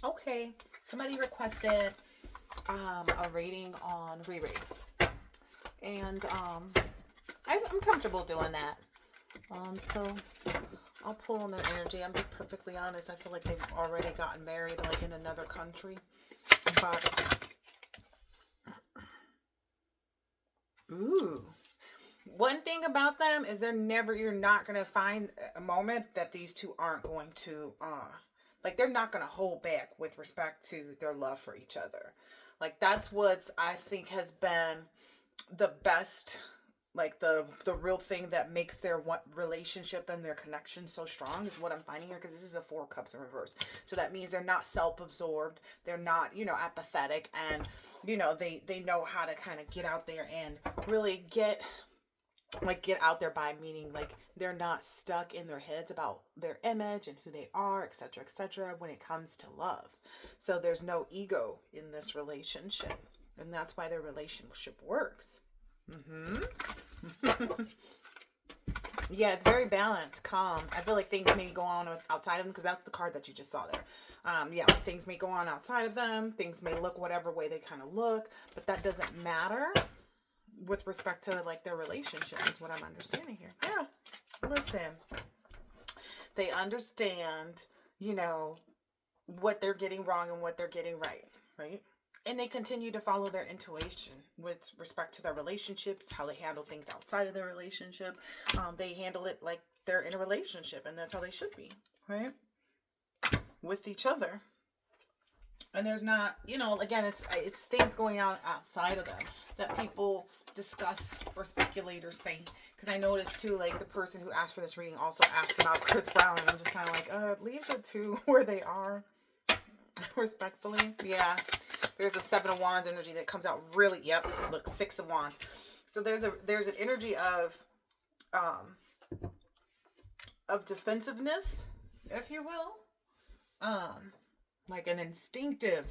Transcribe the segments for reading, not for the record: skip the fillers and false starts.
Okay, somebody requested a reading on Riri, and I'm comfortable doing that. So I'll pull on their energy. I'm be perfectly honest. I feel like they've already gotten married, like in another country. But ooh, one thing about them is you're not gonna find a moment that these two aren't going to like they're not gonna hold back with respect to their love for each other. Like that's what I think has been the best, like the real thing that makes their relationship and their connection so strong is what I'm finding here, because this is the Four of Cups in reverse. So that means they're not self-absorbed, they're not, apathetic, and they know how to kind of get out there and really get out there, by meaning like they're not stuck in their heads about their image and who they are, etc., etc., when it comes to love. So there's no ego in this relationship, and that's why their relationship works. Yeah, it's very balanced, calm. I feel like things may go on outside of them, because that's the card that you just saw there. Yeah, like things may go on outside of them. Things may look whatever way they kind of look, but that doesn't matter with respect to like their relationship, is what I'm understanding here. Yeah, listen, they understand, you know, what they're getting wrong and what they're getting right, right? And they continue to follow their intuition with respect to their relationships, how they handle things outside of their relationship. They handle it like they're in a relationship, and that's how they should be, right? With each other. And there's not, again, it's things going on outside of them that people discuss or speculate or say. Because I noticed too, like the person who asked for this reading also asked about Chris Brown, and I'm just kind of like, leave the two where they are, respectfully. Yeah, there's a Seven of Wands energy that comes out really. Yep, look, Six of Wands. So there's an energy of defensiveness, if you will. Like an instinctive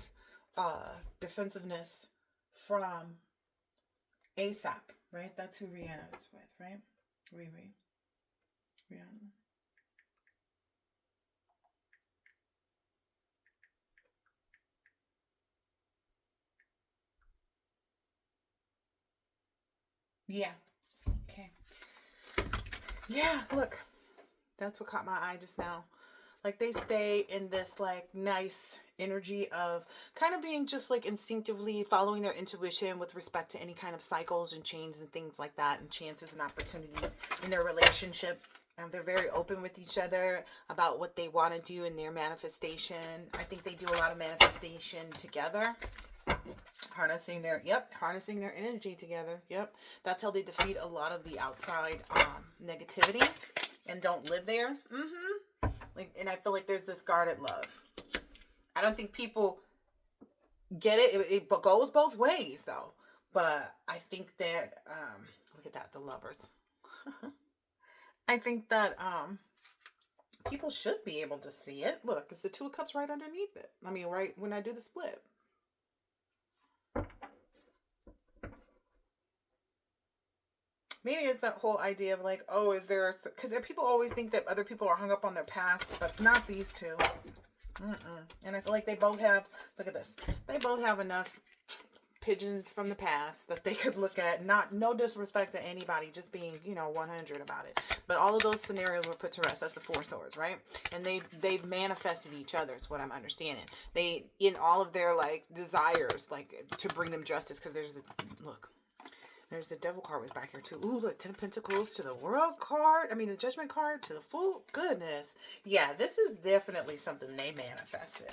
defensiveness from ASAP, right? That's who Rihanna is with, right? Riri. Rihanna. Yeah. Okay. Yeah, look. That's what caught my eye just now. Like they stay in this like nice energy of kind of being just like instinctively following their intuition with respect to any kind of cycles and change and things like that, and chances and opportunities in their relationship. They're very open with each other about what they want to do in their manifestation. I think they do a lot of manifestation together. Harnessing their energy together. Yep. That's how they defeat a lot of the outside negativity and don't live there. Like, and I feel like there's this guarded love. I don't think people get it. It goes both ways though. But I think that look at that, the lovers. I think that people should be able to see it. Look, it's the Two of Cups right underneath it. I mean, right when I do the split. Maybe it's that whole idea of like, oh, is there, because people always think that other people are hung up on their past, but not these two. And I feel like they both have, look at this, they both have enough pigeons from the past that they could look at. Not, no disrespect to anybody, just being 100 about it, but all of those scenarios were put to rest. That's the Four Swords, right? And they've manifested each other, is what I'm understanding. They, in all of their like desires, like to bring them justice, because there's the Devil card was back here too. Ooh, look, Ten of Pentacles to the World card. I mean, the Judgment card to the Fool. Goodness. Yeah, this is definitely something they manifested.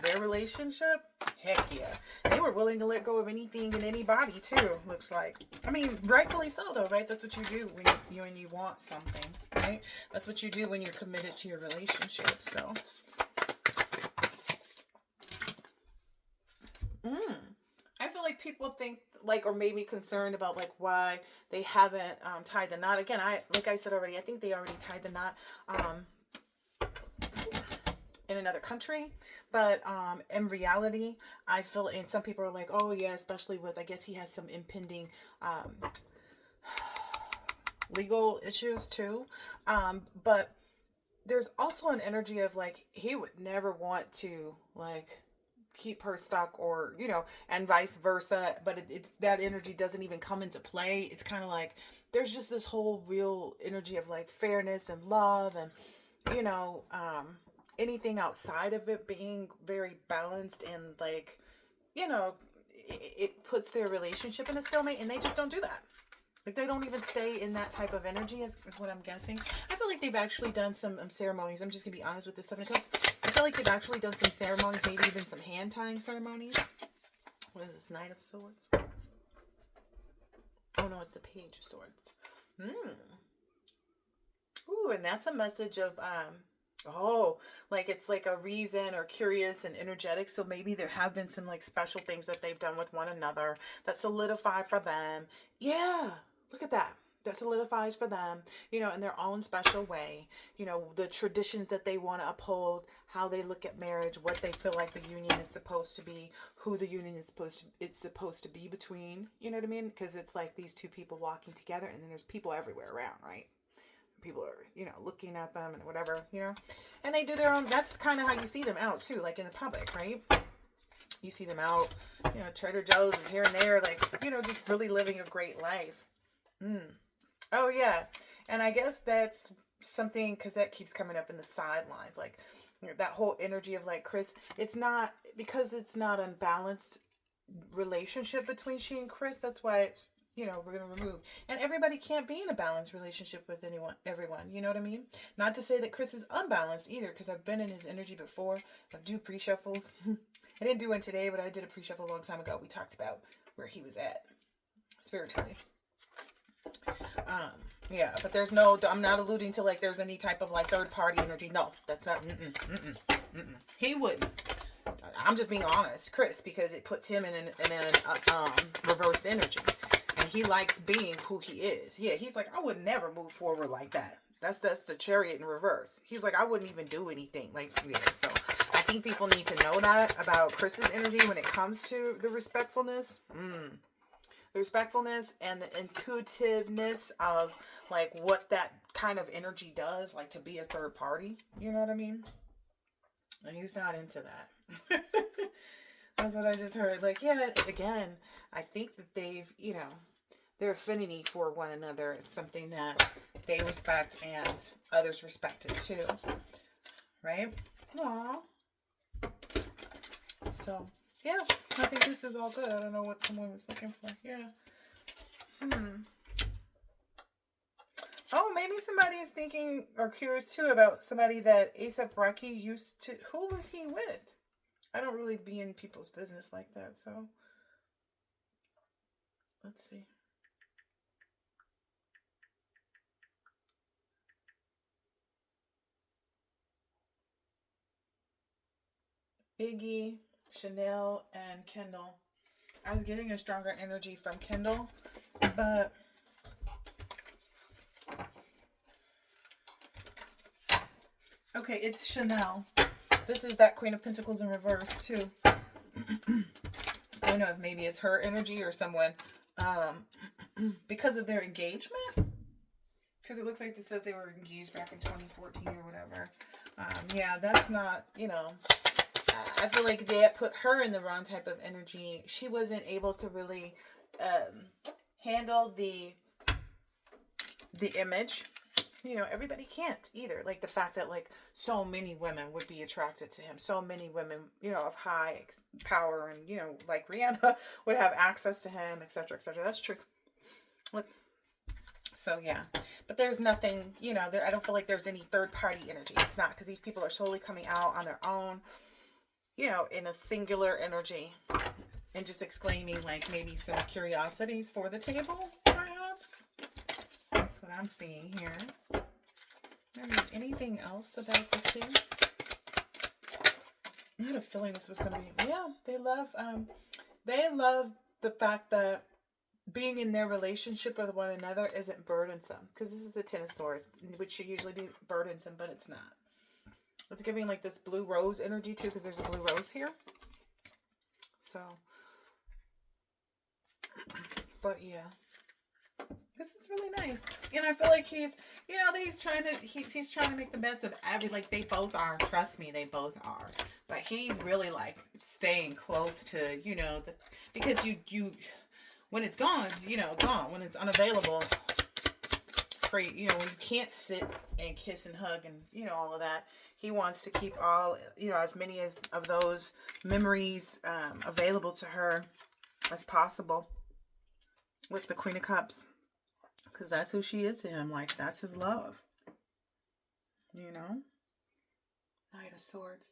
Their relationship, heck yeah. They were willing to let go of anything and anybody too, looks like. I mean, rightfully so though, right? That's what you do when you want something, right? That's what you do when you're committed to your relationship, so. I feel like people think like, or maybe concerned about like why they haven't tied the knot. Again, like I said already, I think they already tied the knot in another country, but in reality, I feel, and some people are like, oh yeah, especially with, I guess he has some impending legal issues too, but there's also an energy of like he would never want to like keep her stuck, or and vice versa, but it's that energy doesn't even come into play. It's kind of like there's just this whole real energy of like fairness and love, and you know um anything outside of it being very balanced, and like it puts their relationship in a stalemate, and they just don't do that. Like they don't even stay in that type of energy, is what I'm guessing. I feel like they've actually done some ceremonies. I'm just gonna be honest with this stuff when it comes. I feel like they've actually done some ceremonies, maybe even some hand tying ceremonies. What is this, Knight of Swords? Oh no, it's the Page of Swords. Hmm. Ooh, and that's a message of oh, like it's like a reason or curious and energetic. So maybe there have been some like special things that they've done with one another that solidify for them. Yeah, look at that. That solidifies for them, in their own special way. The traditions that they want to uphold, how they look at marriage, what they feel like the union is supposed to be, who the union is supposed to be between. You know what I mean? Because it's like these two people walking together, and then there's people everywhere around, right? People are looking at them and whatever, and they do their own. That's kind of how you see them out too, like in the public, right? You see them out, Trader Joe's and here and there, like just really living a great life. Oh yeah. And I guess that's something, because that keeps coming up in the sidelines, like that whole energy of like Chris. It's not, because it's not unbalanced relationship between she and Chris. That's why it's we're gonna remove. And everybody can't be in a balanced relationship with everyone. You know what I mean? Not to say that Chris is unbalanced either, because I've been in his energy before. I do pre-shuffles. I didn't do one today, but I did a pre-shuffle a long time ago. We talked about where he was at spiritually. Yeah, but there's no. I'm not alluding to like there's any type of like third party energy. No, that's not. He wouldn't. I'm just being honest, Chris, because it puts him in an reversed energy, and he likes being who he is. Yeah, he's like, I would never move forward like that. That's the Chariot in reverse. He's like, I wouldn't even do anything. Like, yeah. So I think people need to know that about Chris's energy when it comes to the respectfulness. The respectfulness and the intuitiveness of like what that kind of energy does, like to be a third party. You know what I mean? And he's not into that. That's what I just heard. Like, yeah, again, I think that they've, their affinity for one another is something that they respect and others respect it too. Right? Aww. So, yeah, I think this is all good. I don't know what someone was looking for. Yeah. Oh, maybe somebody is thinking or curious too about somebody that AP Rocky used to. Who was he with? I don't really be in people's business like that, so let's see. Iggy, Chanel, and Kendall. I was getting a stronger energy from Kendall, but okay, it's Chanel. This is that Queen of Pentacles in reverse too. I don't know if maybe it's her energy or someone, because of their engagement. Because it looks like it says they were engaged back in 2014 or whatever. Yeah, that's not, I feel like they put her in the wrong type of energy. She wasn't able to really handle the image. Everybody can't either. Like the fact that like so many women would be attracted to him. So many women, of high power and, like Rihanna would have access to him, etc., etc. That's truth. Look. So yeah, but there's nothing, I don't feel like there's any third party energy. It's not, because these people are solely coming out on their own, in a singular energy, and just exclaiming like maybe some curiosities for the table, perhaps. That's what I'm seeing here. Anything else about the two? I had a feeling this was going to be, yeah, they love the fact that being in their relationship with one another isn't burdensome, because this is a Ten of Swords, which should usually be burdensome, but it's not. It's giving like this blue rose energy too, because there's a blue rose here. So, but yeah, This is really nice. And I feel like he's trying to make the best of like they both are. Trust me, they both are. But he's really like staying close to, because you when it's gone, it's gone. When it's unavailable for when you can't sit and kiss and hug and all of that, he wants to keep all as many of those memories available to her as possible with the Queen of Cups. Because that's who she is to him. Like, that's his love. Knight of Swords.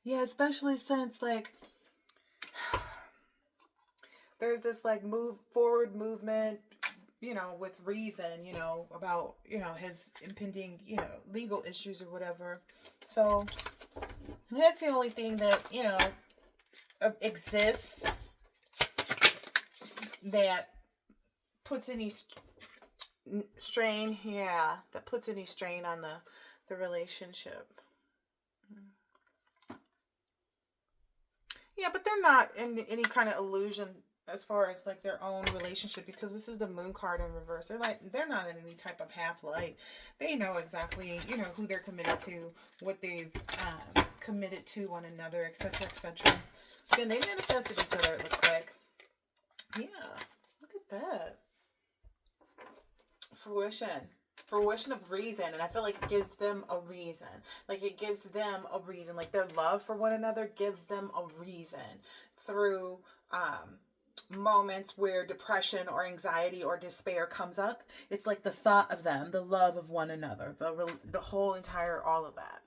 Yeah, especially since, like, there's this, like, forward movement, with reason, about, his impending, legal issues or whatever. So, that's the only thing that, exists that puts any strain, that puts any strain on the relationship. Yeah, but they're not in any kind of illusion as far as like their own relationship, because this is the moon card in reverse. They're not in any type of half light. They know exactly, who they're committed to, what they've committed to one another, etc., etc. Again, they manifested each other, it looks like. Yeah, look at that. Fruition of reason. And I feel like it gives them a reason. Like it gives them a reason. Like their love for one another gives them a reason through moments where depression or anxiety or despair comes up. It's like the thought of them, the love of one another, the whole entire, all of that.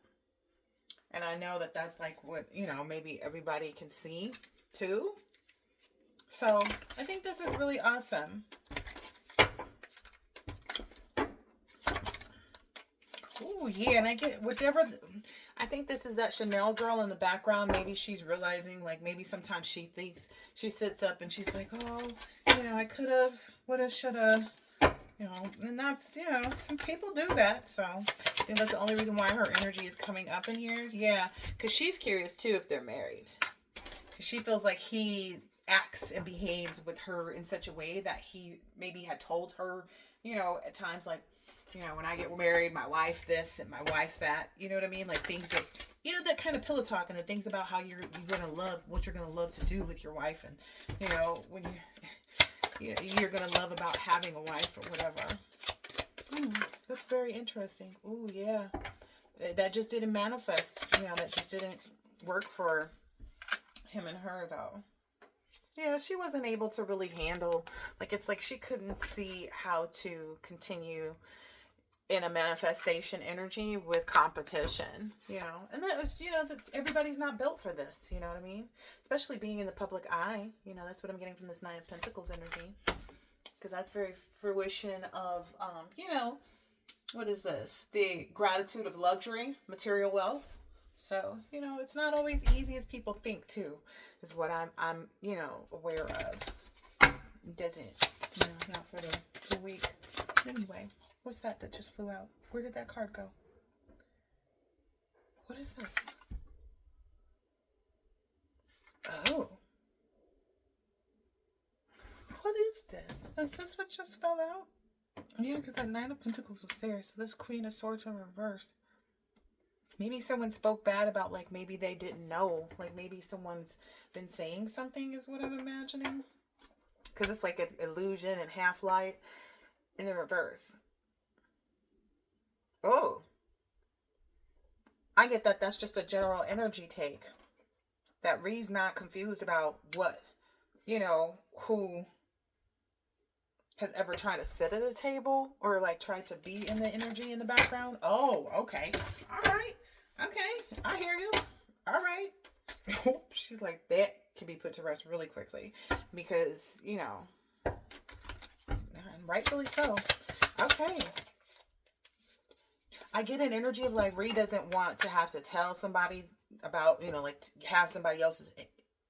And I know that that's like what, maybe everybody can see too. So I think this is really awesome. Oh, yeah, and I get whatever. I think this is that Chanel girl in the background. Maybe she's realizing, like, maybe sometimes she thinks, she sits up and she's like, oh, I could have, woulda, shoulda, and that's, some people do that. So I think that's the only reason why her energy is coming up in here. Yeah, because she's curious, too, if they're married. Because she feels like he acts and behaves with her in such a way that he maybe had told her, at times, like, when I get married, my wife this and my wife that, you know what I mean? Like things that, that kind of pillow talk and the things about how you're going to love, what you're going to love to do with your wife. And, when you're going to love about having a wife or whatever. That's very interesting. Ooh, yeah. That just didn't manifest. That just didn't work for him and her though. Yeah, she wasn't able to really handle, like, it's like she couldn't see how to continue in a manifestation energy with competition, and that was, that everybody's not built for this, you know what I mean? Especially being in the public eye, that's what I'm getting from this Nine of Pentacles energy, because that's very fruition of, what is this? The gratitude of luxury, material wealth. So, it's not always easy as people think too, is what I'm aware of. It doesn't, not for the week. Anyway. What's that just flew out? Where did that card go? What is this? Oh. What is this? Is this what just fell out? Yeah, because that Nine of Pentacles was there. So this Queen of Swords in reverse. Maybe someone spoke bad about, like, maybe they didn't know. Like, maybe someone's been saying something is what I'm imagining. Because it's like an illusion and half light in the reverse. Oh, I get that that's just a general energy take. That Ree's not confused about what, who has ever tried to sit at a table or like tried to be in the energy in the background. Oh, okay. All right. Okay. I hear you. All right. She's like, that can be put to rest really quickly because, and rightfully so. Okay. I get an energy of like Ree doesn't want to have to tell somebody about, like have somebody else's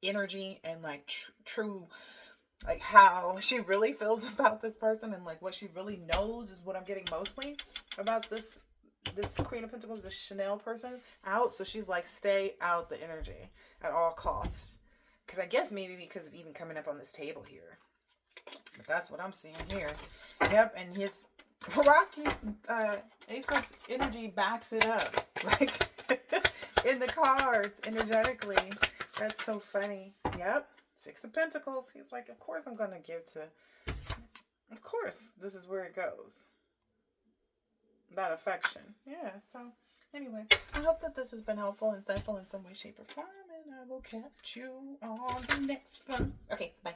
energy and like true, like how she really feels about this person and like what she really knows is what I'm getting mostly about this Queen of Pentacles, this Chanel person out. So she's like, stay out the energy at all costs. Because I guess maybe because of even coming up on this table here. But that's what I'm seeing here. Yep, and his Rocky's Ace of energy backs it up. Like in the cards, energetically. That's so funny. Yep. Six of Pentacles. He's like, of course I'm gonna give to, of course, this is where it goes. That affection. Yeah, so anyway, I hope that this has been helpful, insightful in some way, shape, or form, and I will catch you on the next one. Okay, bye.